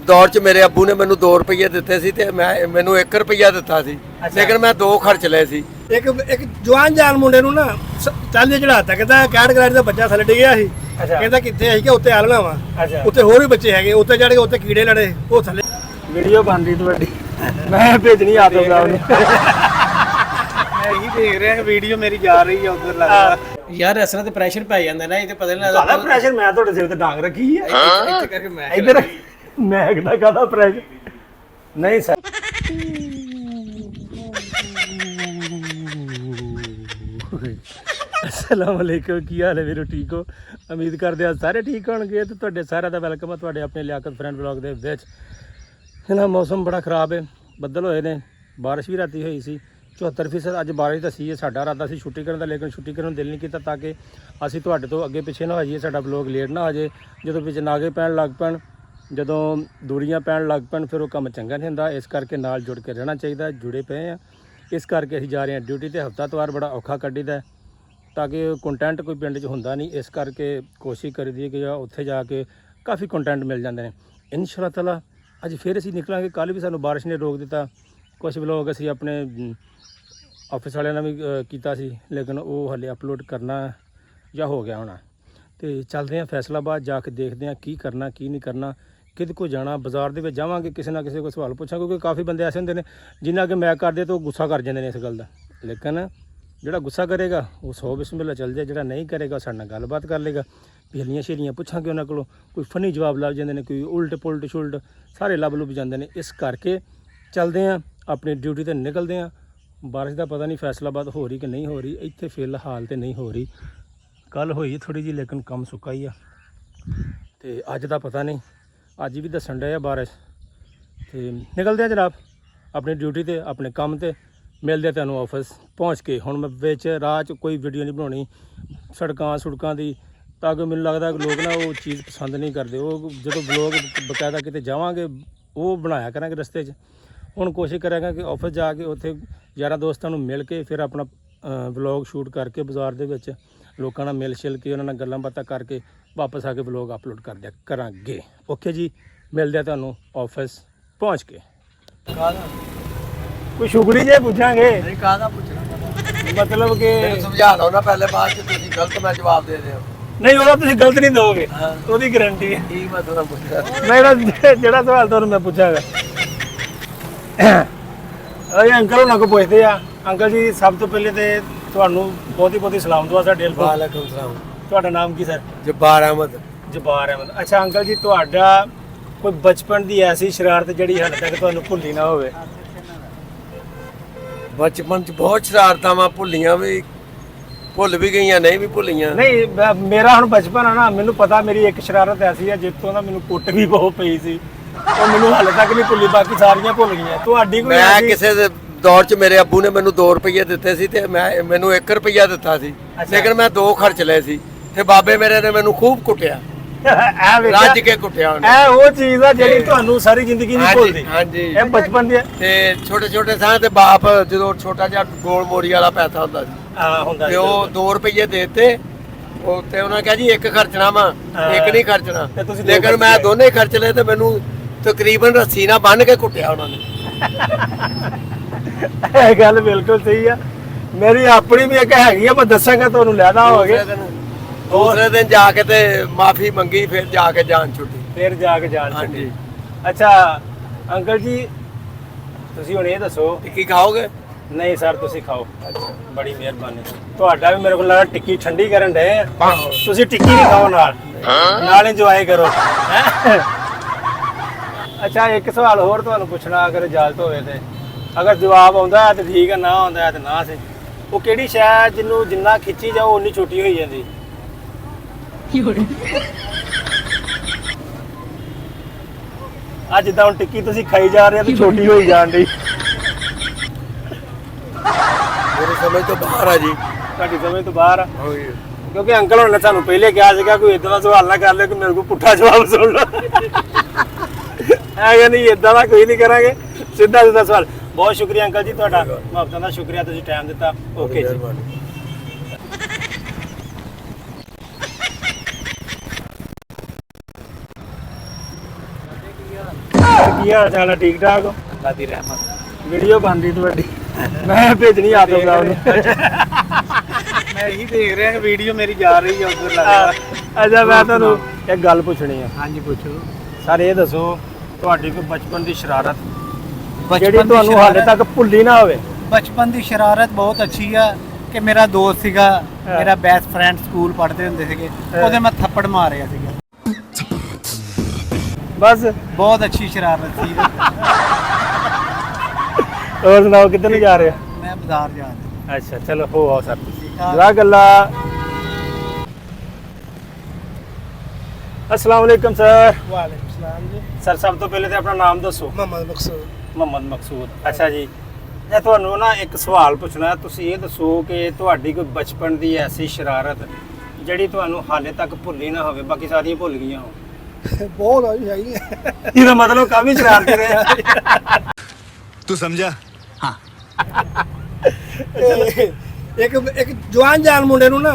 दौर च मेरे अब्बू ने मैनू 2 रुपये दिते सी ते मैं मैनू 1 रुपया दिता सी, लेकिन मैं 2 खर्च लए सी। ਇੱਕ ਜਵਾਨ ਜਾਨ ਮੁੰਡੇ ਨੂੰ ਨਾ ਚਾਲੇ ਚੜਾਤਾ, ਕਹਿੰਦਾ ਕਾਰਡ ਕਰਾੜ ਦਾ ਬੱਚਾ ਥੱਲੇ ਡਿੱਗਿਆ ਸੀ, ਕਹਿੰਦਾ ਕਿੱਥੇ ਸੀ ਕਿ ਉੱਤੇ ਆਲਣਾ ਵਾ, ਉੱਤੇ ਹੋਰ ਵੀ ਬੱਚੇ ਹੈਗੇ, ਉੱਤੇ ਚੜ ਕੇ ਉੱਤੇ ਕੀੜੇ ਲੜੇ, ਉਹ ਥੱਲੇ ਵੀਡੀਓ ਬਣਦੀ ਤੁਹਾਡੀ ਮੈਂ ਭੇਜਣੀ ਆਦਮ ਸਾਹਿਬ ਨੂੰ। ਮੈਂ ਇਹੀ ਦੇਖ ਰਿਹਾ ਵੀਡੀਓ ਮੇਰੀ ਜਾ ਰਹੀ ਹੈ ਉਧਰ ਲੱਗਦਾ ਯਾਰ ਇਸ ਤਰ੍ਹਾਂ ਤੇ ਪ੍ਰੈਸ਼ਰ ਪੈ ਜਾਂਦਾ ਨਾ, ਇਹ ਤੇ ਪਤਾ ਨਹੀਂ ਕਾਹਦਾ ਪ੍ਰੈਸ਼ਰ, ਮੈਂ ਤੁਹਾਡੇ ਸਿਰ ਤੇ ਡਾਂਗ ਰੱਖੀ ਹੈ ਇੱਥੇ ਕਰਕੇ ਮੈਂ ਇੱਧਰ ਮੈਂ ਕਿਹਦਾ ਕਾਹਦਾ ਪ੍ਰੈਸ਼ਰ ਨਹੀਂ ਸਰ। अस्सलामुअलैकुम, की हाल है मेरे? ठीक हो? उम्मीद करते हैं सारे ठीक होंगे। तो तुहाडे सारे का वेलकम है तुहाडे अपने लियाकत फ्रेंड ब्लॉग दे विच। ना मौसम बड़ा खराब है, बदल होए ने, बारिश भी राती हुई सी 74% अज बारिश दसी है। साडा इरादा सी छुट्टी करने का, लेकिन छुट्टी करने दिल नहीं किया ताकि असीं तुहाडे तो अगे पिछे ना हो जाइए, साडा ब्लॉग लेट ना हो जाए। जो पिछे नागे पैण लग पैण, जदों दूरियां पैण लग पैण, फिर वो काम चंगा नहीं हुंदा। इस करके नाल जुड़ के रहना चाहिए, जुड़े पे हैं। इस करके असीं जा रहे हैं ड्यूटी ते। हफ्ता तवार बड़ा औखा कड्ढीदा ताकि कंटेंट कोई पिंड च हुंदा नहीं, इस करके कोशिश करी दी कि उत्थे जाके काफ़ी कंटेंट मिल जाते हैं इंशाअल्लाह ताला। अज फिर असीं निकलांगे, कल भी सानूं बारिश ने रोक दिता। कुछ व्लॉग असीं अपने ऑफिस वाले ने भी कीता सी, लेकिन वो हले अपलोड करना या हो गया होना। तो चलते हैं फैसलाबाद, जाके देखते हैं की करना की नहीं करना, किद को जाना। बाजार दे विच जावांगे, किसी ना किसी को सवाल पूछांगे, क्योंकि काफ़ी बंदे ऐसे होंदे ने जिन्ना कि मैं करदे तो गुस्सा कर जाते हैं इस गल दा। लेकिन जिहड़ा गुस्सा करेगा वो 100 बिस्मिल्लाह चल जाए, जिहड़ा नहीं करेगा साडे नाल गलबात कर लेगा। पहलियां शेलियां पूछांगे उन्हां कोलों, कोई फनी जवाब लभ जांदे ने, कोई उल्ट पुलट शुलट सारे लभ लुभ जांदे ने। इस करके चलते हैं अपनी ड्यूटी ते निकलते हैं। बारिश का पता नहीं फैसलाबाद हो रही कि नहीं हो रही, इत्थे फिलहाल तो नहीं हो रही। कल होई थोड़ी जी, लेकिन कम सुक्का ही आ। ते अज दा पता नहीं, अज भी दस्सण डे आ बारिश। ते निकलते हैं जनाब अपनी ड्यूटी ते, अपने काम ते। मिलते तुहानूं ऑफिस पहुँच के। हुण मैं विच राह च कोई वीडियो नहीं बनाउणी सड़कां सुड़कां दी, ताकि मैनूं लगदा कि लोग ना वो चीज़ पसंद नहीं करते। वो जो ब्लॉग बकायदा किते जावांगे वो बनाया करांगे रस्ते च। हुण कोशिश करांगा कि ऑफिस जाके उत्थे यारां दोस्तां नूं मिल के फिर अपना व्लॉग शूट करके बाजार दे विच लोकां नाल मिल छिल के उन्हां नाल गल्लां बातां करके वापस आके व्लॉग अपलोड कर दिया करांगे। ओके जी, मिलदे तुहानूं ऑफिस पहुँच के। कोई शुगड़ी जे पूछांगे, नहीं काहदा पुछना, मतलब कि समझा लो ना पहले, बाद च तुसीं गलत मैं जवाब दे रहे हो। नहीं ਉਹਦਾ ਤੁਸੀਂ ਗਲਤ ਨਹੀਂ ਦੋਗੇ, ਉਹਦੀ ਗਾਰੰਟੀ ਹੈ। की मतलब पुछना? ਮੈਂ ਜਿਹੜਾ ਸਵਾਲ ਤੁਹਾਨੂੰ ਮੈਂ ਪੁੱਛਾਂਗਾ, ਇਹ ਅੰਕਲ ਉਹਨਾਂ ਕੋਲ ਪੁੱਛਦੇ ਆ। ਅੰਕਲ ਜੀ ਸਭ ਤੋਂ ਪਹਿਲੇ ਤੇ ਤੁਹਾਨੂੰ ਬਹੁਤੀ ਬਹੁਤੀ ਸਲਾਮ ਦੁਆ ਸਾਡੇ ਵੱਲੋਂ। वालेकुम सलाम। ਤੁਹਾਡਾ ਨਾਮ ਕੀ ਸਰ? जब्बार अहमद। ਜਬਾਰ ਅਹਿਮਦ। ਅੱਛਾ ਅੰਕਲ ਜੀ, ਤੁਹਾਡਾ ਕੋਈ ਬਚਪਨ ਦੀ ਐਸੀ ਸ਼ਰਾਰਤ ਜਿਹੜੀ ਹਾਲੇ ਤੱਕ ਤੁਹਾਨੂੰ ਭੁੱਲੀ ਨਾ ਹੋਵੇ? बचपन च बहुत शरारतां मैं भुलियां भी, भुल भी गईयां, नहीं भी भुलियां। ਨਹੀਂ ਮੇਰਾ ਹੁਣ ਬਚਪਨ ਆ ਨਾ, ਮੈਨੂੰ ਪਤਾ ਮੇਰੀ ਇੱਕ ਸ਼ਰਾਰਤ ਐਸੀ ਹੈ ਜਿੱਥੋਂ ਨਾ ਮੈਨੂੰ ਕੁੱਟ ਵੀ ਬਹੁਤ ਪਈ ਸੀ, ਉਹ ਮੈਨੂੰ ਹਾਲੇ ਤੱਕ ਨਹੀਂ ਭੁੱਲੀ, ਬਾਕੀ ਸਾਰੀਆਂ ਭੁੱਲ ਗਈਆਂ। ਤੁਹਾਡੀ ਕੋਈ मैं ਐਸੀ? किसी दे दौर च मेरे अब्बू ने मैनू 2 रुपये दिते सी ते मैं मैनू 1 रुपया दिता सी, लेकिन मैं 2 खर्च लए सी। ते बाबे मेरे ने मैनू खूब कुटिया, ਇਹ ਵੇਖਿਆ? ਰੱਜ ਕੇ ਕੁੱਟਿਆ ਉਹਨੇ। ਇਹ ਉਹ ਚੀਜ਼ ਆ ਜਿਹੜੀ ਤੁਹਾਨੂੰ ਸਾਰੀ ਜ਼ਿੰਦਗੀ ਨਹੀਂ ਭੁੱਲਦੀ। ਹਾਂਜੀ। ਇਹ ਬਚਪਨ ਦੀ ਹੈ। ਤੇ ਛੋਟੇ ਛੋਟੇ ਸਾਂ ਤੇ ਬਾਪ ਜਦੋਂ ਛੋਟਾ ਜਿਹਾ ਗੋਲ ਮੋਰੀ ਵਾਲਾ ਪੈਸਾ ਹੁੰਦਾ ਸੀ, ਹਾਂ ਹੁੰਦਾ ਤੇ ਉਹ 2 ਰੁਪਏ ਦੇਤੇ, ਉਹ ਤੇ ਉਹਨਾਂ ਕਿਹਾ ਜੀ 1 ਖਰਚਣਾ ਵਾ, 1 ਨਹੀਂ ਖਰਚਣਾ। ਤੇ ਤੁਸੀਂ ਦੋ ਲੇਕਿਨ ਮੈਂ ਦੋਨੇ ਹੀ ਖਰਚ ਲਏ ਤੇ ਮੈਨੂੰ ਤਕਰੀਬਨ ਰੱਸੀ ਨਾਲ ਬੰਨ੍ਹ ਕੇ ਕੁੱਟਿਆ ਉਹਨਾਂ ਨੇ। ਇਹ ਗੱਲ ਬਿਲਕੁਲ ਸਹੀ ਆ। ਮੇਰੀ ਆਪਣੀ ਵੀ ਇੱਕ ਹੈਗੀ ਆ, ਮੈਂ ਦੱਸਾਂਗਾ ਤੁਹਾਨੂੰ, ਲੈਦਾ ਹੋ ਗਿਆ। ਦੂਸਰੇ ਦਿਨ ਜਾ ਕੇ ਤੇ ਮਾਫੀ ਮੰਗੀ, ਫਿਰ ਜਾ ਕੇ ਜਾਨ ਛੁੱਟੀ। ਫਿਰ ਜਾ ਕੇ ਜਾਣ ਹਾਂਜੀ। ਛੱਡੀ। ਅੱਛਾ ਅੰਕਲ ਜੀ, ਤੁਸੀਂ ਹੁਣ ਇਹ ਦੱਸੋ। ਟਿੱਕੀ ਖਾਓਗੇ? ਨਹੀਂ ਸਰ, ਤੁਸੀਂ ਖਾਓ। ਅੱਛਾ, ਬੜੀ ਮਿਹਰਬਾਨੀ। ਤੁਹਾਡਾ ਵੀ ਮੇਰੇ ਕੋਲ ਲੱਗਦਾ ਟਿੱਕੀ ਠੰਡੀ ਕਰਨ ਡਏ ਆ। ਤੁਸੀਂ ਟਿੱਕੀ ਨਹੀਂ ਖਾਓ, ਨਾਲ ਇੰਜੋਏ ਕਰੋ। ਅੱਛਾ ਇੱਕ ਸਵਾਲ ਹੋਰ ਤੁਹਾਨੂੰ ਪੁੱਛਣਾ, ਅਗਰ ਇਜਾਜ਼ਤ ਹੋਵੇ ਤੇ। ਅਗਰ ਜਵਾਬ ਆਉਂਦਾ ਹੈ ਤਾਂ ਠੀਕ ਹੈ, ਨਾ ਆਉਂਦਾ ਹੈ ਤਾਂ ਨਾ ਸਹੀ। ਉਹ ਕਿਹੜੀ ਸ਼ੈ ਜਿਹਨੂੰ ਜਿੰਨਾ ਖਿੱਚੀ ਜਾਓ ਉਨੀ ਛੋਟੀ ਹੋਈ ਜਾਂਦੀ? ਅੱਜ ਜਿੱਦਾਂ ਹੁਣ ਟਿੱਕੀ ਤੁਸੀਂ ਖਾਈ ਜਾ ਰਹੇ ਹੋ ਤਾਂ ਛੋਟੀ ਹੋਈ ਜਾਣ ਡਈ। ਮੇਰੇ ਸਮਝ ਤੋਂ ਬਾਹਰ ਆ ਜੀ। ਤੁਹਾਡੀ ਸਮਝ ਤੋਂ ਬਾਹਰ ਆ, ਕਿਉਂਕਿ ਅੰਕਲ ਹੁਣ ਨੇ ਸਾਨੂੰ ਪਹਿਲੇ ਕਿਹਾ ਸੀਗਾ ਕੋਈ ਇਦਾਂ ਦਾ ਸਵਾਲ ਨਾ ਕਰ ਲਿਓ ਕਿ ਮੇਰੇ ਕੋਲ ਪੁੱਠਾ ਜਵਾਬ ਸੁਣ ਲਓ। ਐ ਨਹੀਂ, ਇਦਾਂ ਦਾ ਕੋਈ ਨਹੀਂ ਕਰਾਂਗੇ, ਸਿੱਧਾ ਸਿੱਧਾ ਸਵਾਲ। ਬਹੁਤ ਸ਼ੁਕਰੀਆ ਅੰਕਲ ਜੀ, ਤੁਹਾਡਾ ਮੁਹੱਬਤਾਂ ਦਾ ਸ਼ੁਕਰੀਆ, ਤੁਸੀਂ ਟਾਈਮ ਦਿੱਤਾ। ਓਕੇ ਜੀ। ਕੀ ਹਾਲ ਚਾਲ ਹੈ? ਠੀਕ ਠਾਕ ਹੋ? ਦਾਦੀ ਰਹਿਮਤ। ਵੀਡੀਓ ਬਣਦੀ ਤੁਹਾਡੀ, ਮੈਂ ਭੇਜਣੀ ਆਤਮ ਸਾਹਿਬ ਨੂੰ। ਮੈਂ ਇਹੀ ਦੇਖ ਰਿਹਾ ਕਿ ਵੀਡੀਓ ਮੇਰੀ ਜਾ ਰਹੀ ਹੈ ਉਧਰ ਲੱਗਾ। ਅੱਛਾ ਮੈਂ ਤੁਹਾਨੂੰ ਇੱਕ ਗੱਲ ਪੁੱਛਣੀ ਆ ਹਾਂਜੀ ਪੁੱਛੋ। ਸਰ, ਇਹ ਦੱਸੋ ਤੁਹਾਡੀ ਕੋਈ ਬਚਪਨ ਦੀ ਸ਼ਰਾਰਤ ਜਿਹੜੀ ਤੁਹਾਨੂੰ ਹਾਲੇ ਤੱਕ ਭੁੱਲੀ ਨਾ ਹੋਵੇ? ਬਚਪਨ ਦੀ ਸ਼ਰਾਰਤ ਬਹੁਤ ਅੱਛੀ ਆ ਕਿ ਮੇਰਾ ਦੋਸਤ ਸੀਗਾ, ਮੇਰਾ ਬੈਸਟ ਫਰੈਂਡ, ਸਕੂਲ ਪੜ੍ਹਦੇ ਹੁੰਦੇ ਸੀਗੇ, ਉਹਦੇ ਮੈਂ ਥੱਪੜ ਮਾਰਿਆ ਸੀਗਾ। ਬਸ। ਬਹੁਤ ਅੱਛੀ ਸ਼ਰਾਰਤ ਸੀ। ਹੋਰ ਸੁਣਾਓ, ਕਿੱਧਰ ਨੂੰ ਜਾ ਰਹੇ ਹੋ? ਮੈਂ ਬਾਜ਼ਾਰ ਜਾ ਰਿਹਾ। ਅੱਛਾ ਚਲੋ ਹੋ ਆਓ ਸਰ ਤੁਸੀਂ। ਹਾਂ। ਜਰਾ ਗੱਲਾਂ। अस्सलाम वालेकुम सर। ਵਾਲੇਕੁਮ ਸਲਾਮ ਜੀ। ਸਰ ਸਭ ਤੋਂ ਪਹਿਲੇ ਤੇ ਆਪਣਾ ਨਾਮ ਦੱਸੋ। ਮੁਹੰਮਦ ਮਕਸੂਦ। ਮੁਹੰਮਦ ਮਕਸੂਦ। ਅੱਛਾ ਜੀ, ਮੈਂ ਤੁਹਾਨੂੰ ਨਾ ਇੱਕ ਸਵਾਲ ਪੁੱਛਣਾ। ਤੁਸੀਂ ਇਹ ਦੱਸੋ ਕਿ ਤੁਹਾਡੀ ਕੋਈ ਬਚਪਨ ਦੀ ਐਸੀ ਸ਼ਰਾਰਤ ਜਿਹੜੀ ਤੁਹਾਨੂੰ ਹਾਲੇ ਤੱਕ ਭੁੱਲੀ ਨਾ ਹੋਵੇ, ਬਾਕੀ ਸਾਰੀਆਂ ਭੁੱਲ ਗਈਆਂ ਹੋ। ਬਹੁਤ ਆ ਜੀ, ਹੈਗੀ ਹੈ। ਇਹਦਾ ਮਤਲਬ ਕਾਫੀ ਸ਼ਰਾਰਤੀ ਰਹੇ। तू समझा? ਇੱਕ ਜਵਾਨ ਜਾਨ ਮੁੰਡੇ ਨੂੰ ਨਾ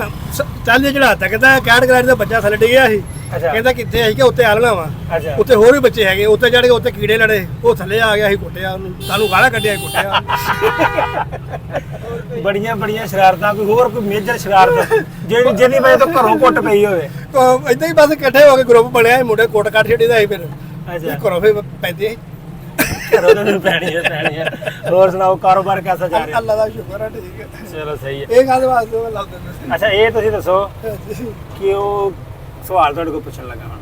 ਚਾਲੀ ਚੜਾਤਾ, ਕਹਿੰਦਾ ਕੈਟ ਕਰਾੜੀ ਦਾ ਬੱਚਾ ਥੱਲੇ ਡਿੱਗਿਆ ਸੀ। ਅੱਛਾ। ਕਹਿੰਦਾ ਕਿੱਥੇ ਆਈ ਕਿ ਉੱਤੇ ਆਲਣਾ ਵਾ। ਅੱਛਾ। ਉੱਤੇ ਹੋਰ ਵੀ ਬੱਚੇ ਹੈਗੇ, ਉੱਤੇ ਚੜ ਕੇ ਉੱਤੇ ਕੀੜੇ ਲੜੇ, ਉਹ ਥੱਲੇ ਆ ਗਿਆ ਸੀ, ਕੁੱਟਿਆ ਉਹਨੂੰ, ਸਾਨੂੰ ਗਾਲਾਂ ਕੱਢਿਆ, ਕੁੱਟਿਆ। ਬੜੀਆਂ ਬੜੀਆਂ ਸ਼ਰਾਰਤਾਂ। ਕੋਈ ਹੋਰ ਕੋਈ ਮੇਜਰ ਸ਼ਰਾਰਤ ਜਿਹਦੀ ਵਜ੍ਹਾ ਤੋਂ ਘਰੋਂ ਕੁੱਟ ਪਈ ਹੋਵੇ? ਇਦਾਂ ਹੀ ਬਸ ਇਕੱਠੇ ਹੋ ਕੇ ਗਰੁੱਪ ਬਣਿਆ ਸੀ, ਮੁੰਡੇ ਕੁੱਟ ਕੱਟ ਛੱਡੀਦਾ ਸੀ। ਫਿਰ ਅੱਛਾ। ਘਰੋਂ ਫਿਰ ਪੈਂਦੇ ਸੀ। ਘਰੋਂ ਤਾਂ ਪੈਣੀ ਹੈ। ਹੋਰ ਸੁਣਾਓ, ਕਾਰੋਬਾਰ ਕਿਹਦਾ ਜਾ ਰਿਹਾ? ਅੱਲਾ ਦਾ ਸ਼ੁਕਰ ਹੈ, ਠੀਕ ਹੈ। ਚਲੋ ਸਹੀ ਹੈ। ਇਹ ਗੱਲ ਵਾਸਤੇ ਮੈਂ ਲੱਭ ਦਿੰਦਾ ਅੱਛਾ ਇਹ ਤੁਸੀਂ ਦੱਸੋ ਸੀ। ਕਿ ਉਹ ਸਵਾਲ ਤੁਹਾਡੇ ਕੋਲ ਪੁੱਛਣ ਲੱਗਾ ਹਾਂ,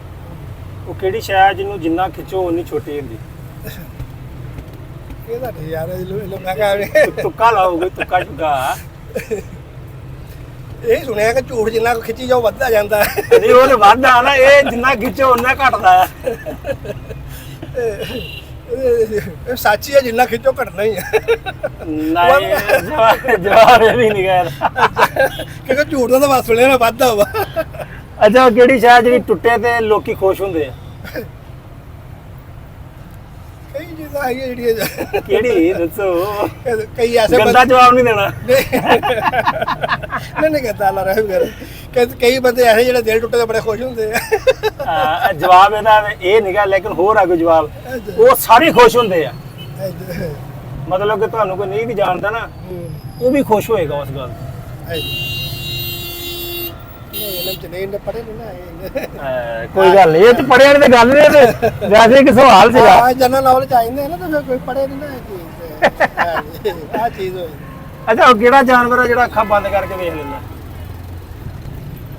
ਉਹ ਕਿਹੜੀ ਸ਼ੈ ਹੈ ਜਿਹਨੂੰ ਜਿੰਨਾ ਖਿੱਚੋ ਉਨੀ ਛੋਟੀ ਹੁੰਦੀ? ਇਹ ਤਾਂ ਠੀਕ ਯਾਰ, ਮੈਂ ਕਹਾਂ ਤੁੱਕਾ ਲਾਓਗੇ, ਤੁੱਕਾ ਚੁੱਕਾ। ਇਹ ਸੁਣਿਆ ਕਿ ਝੂਠ ਜਿੰਨਾ ਕੁ ਖਿੱਚੀ ਜਾਓ ਵੱਧਦਾ ਜਾਂਦਾ ਹੈ। ਨਹੀਂ ਉਹ ਤੇ ਵੱਧਦਾ ਨਾ, ਇਹ ਜਿੰਨਾ ਖਿੱਚੋ ਉਨਾ ਘਟਦਾ ਹੈ। ਇਹ ਸੱਚੀ ਹੈ, ਜਿੰਨਾ ਖਿੱਚੋ ਘਟਣਾ ਹੀ ਹੈ। ਨਹੀਂ ਜਵਾਬ ਇਹ ਵੀ ਨਹੀਂ ਗਏ। ਕਿਉਂਕਿ ਝੂਠ ਦਾ ਤਾਂ ਬਸ ਸੁਣਿਆ ਨਾ ਵੱਧਦਾ ਵਾ। ਅੱਛਾ ਉਹ ਕਿਹੜੀ ਸ਼ੈ ਜਿਹੜੀ ਟੁੱਟੇ ਤੇ ਲੋਕੀ ਖੁਸ਼ ਹੁੰਦੇ ਆ? ਕਈ ਚੀਜ਼ਾਂ ਹੈਗੀਆਂ ਜਿਹੜੀਆਂ ਕਿਹੜੀ ਦੱਸੋ? ਕਈ ਐਸੇ ਗੰਦਾ ਜਵਾਬ ਨਹੀਂ ਦੇਣਾ। ਨਹੀਂ ਕਹਿੰਦਾ ਅੱਲਾ ਰਹਿਮ ਕਰੇ। ਕਈ ਬੰਦੇ ਐਸੇ ਜਿਹੜੇ ਦਿਲ ਟੁੱਟੇ ਤੇ ਬੜੇ ਖੁਸ਼ ਹੁੰਦੇ ਆ। ਜਵਾਬ ਇਹਦਾ ਇਹ ਨਿਕਾ, ਲੇਕਿਨ ਹੋਰ ਆ ਕੋਈ ਜਵਾਬ। ਉਹ ਸਾਰੇ ਖੁਸ਼ ਹੁੰਦੇ ਆ, ਮਤਲਬ ਕਿ ਤੁਹਾਨੂੰ ਕੋਈ ਨਹੀਂ ਵੀ ਜਾਣਦਾ ਨਾ, ਉਹ ਵੀ ਖੁਸ਼ ਹੋਏਗਾ ਉਸ ਗੱਲ ਕੋਈ ਗੱਲ ਨਹੀਂ। ਇਹ ਤੇ ਪੜਿਆ ਤੇ ਗੱਲ ਨਹੀਂ, ਤੇ ਵੈਸੇ ਇੱਕ ਸਵਾਲ ਸੀਗਾ। ਜਨਰਲ ਨੌਲੇਜ ਚਾਹੀਦੇ ਨਾ, ਤਾਂ ਕੋਈ ਪੜੇ ਨਹੀਂ ਨਾ ਆ ਚੀਜ਼ ਹੋਈ। ਅੱਛਾ ਉਹ ਕਿਹੜਾ ਜਾਨਵਰ ਆ ਜਿਹੜਾ ਅੱਖਾਂ ਬੰਦ ਕਰਕੇ ਵੇਖ ਲੈਂਦਾ?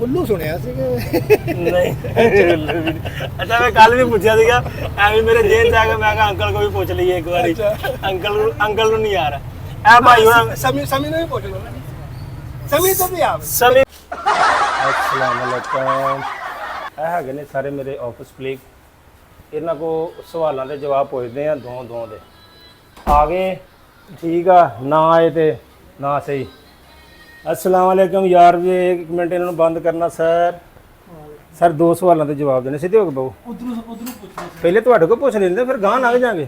ਉੱਲੂ ਸੁਣਿਆ ਸੀ ਕਿ ਨਹੀਂ। ਅੱਛਾ ਮੈਂ ਕੱਲ ਵੀ ਪੁੱਛਿਆ ਸੀਗਾ, ਐਵੇਂ ਮੇਰੇ ਜੇਲ੍ਹ ਚ ਆ ਕੇ ਮੈਂ ਕਿਹਾ ਅੰਕਲ ਕੋਲ ਵੀ ਪੁੱਛ ਲਈਏ ਇੱਕ ਵਾਰੀ। ਅੰਕਲ ਨੂੰ ਨਹੀਂ ਯਾਰ ਇਹ ਭਾਈ ਹੁਣ ਸਮੀ ਨੂੰ ਵੀ ਪੁੱਛ ਲਓ। ਸਮੀ ਤੋਂ ਵੀ ਆ ਸਮੀ। अस्सलाम वालेकुम। ਇਹ ਹੈਗੇ ਨੇ ਸਾਰੇ ਮੇਰੇ ਆਫਿਸ ਕਲੀਗ। ਇਹਨਾਂ ਕੋ ਸਵਾਲਾਂ ਦੇ ਜਵਾਬ ਪੁੱਛਦੇ ਆ ਦੋ ਦੇ। ਆ ਗਏ ਠੀਕ ਆ, ਨਾ ਆਏ ਤੇ ਨਾ ਸਹੀ। अस्सलाम वालेकुम यार, भी एक मिनट इन्होंने बंद करना सर दो सवालों के जवाब देने सीधे हो गए बहु। पहले ਤੁਹਾਡੇ ਕੋਲ ਪੁੱਛ ਲੈਂਦੇ, ਫਿਰ ਗਾਂ ਲੰਘ ਜਾਾਂਗੇ।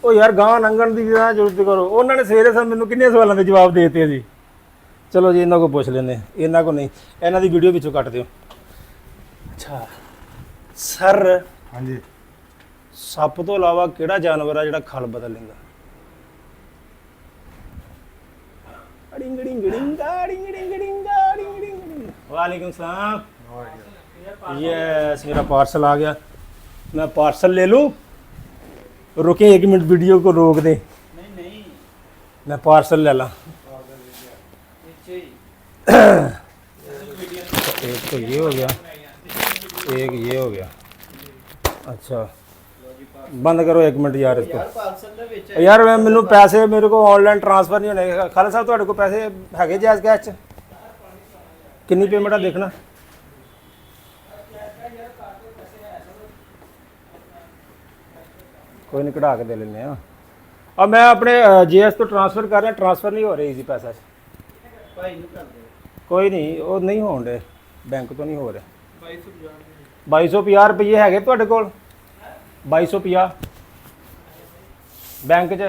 ਉਹ ਯਾਰ ਗਾਂ ਲੰਘਣ ਦੀ ਜ਼ਰੂਰਤ ਕਰੋ। ਉਹਨਾਂ ਨੇ ਸਵੇਰੇ ਸਰ ਮੈਨੂੰ ਕਿੰਨੇ ਸਵਾਲਾਂ ਦੇ ਜਵਾਬ ਦੇ ਦਿੱਤੇ ਜੀ। ਚਲੋ ਜੀ ਇਹਨਾਂ ਕੋਲ ਪੁੱਛ ਲੈਂਦੇ, ਇਹਨਾਂ ਕੋਲ ਨਹੀਂ, ਇਹਨਾਂ ਦੀ ਵੀਡੀਓ ਵਿੱਚੋਂ ਕੱਟ ਦਿਓ। ਅੱਛਾ ਸਰ, ਹਾਂਜੀ। ਸੱਪ ਤੋਂ ਇਲਾਵਾ ਕਿਹੜਾ ਜਾਨਵਰ ਆ ਜਿਹੜਾ ਖਲ ਬਦਲ ਲੈਂਦਾ? वालेकुम सलाम। यस मेरा पार्सल आ गया, मैं पार्सल ले लूं? रुके एक मिनट, वीडियो को रोक दे। नहीं मैं पार्सल ले ला। एक तो ये हो गया, एक ये हो गया। अच्छा बंद करो एक मिनट यार इसको। यार मैनू पैसे मेरे को ऑनलाइन ट्रांसफर नहीं होने। खाला साहब ਤੁਹਾਡੇ ਕੋਲ ਪੈਸੇ ਹੈਗੇ ਜਾਇਜ਼ ਕੈਸ਼ ਚ? ਕਿੰਨੀ ਪੇਮੈਂਟ ਆ ਦੇਖਣਾ? ਕੋਈ ਨਹੀਂ ਕਢਾ ਕੇ ਦੇ ਲੈਂਦੇ ਆ। अब मैं अपने जीएस तो ट्रांसफर कर रहा, ट्रांसफर नहीं हो रही इजी पैसा। कोई नहीं, वो नहीं हो रहे, बैंक तो नहीं हो रहे। 2250 रुपये है ਤੁਹਾਡੇ ਕੋਲ? 2250 बैंक च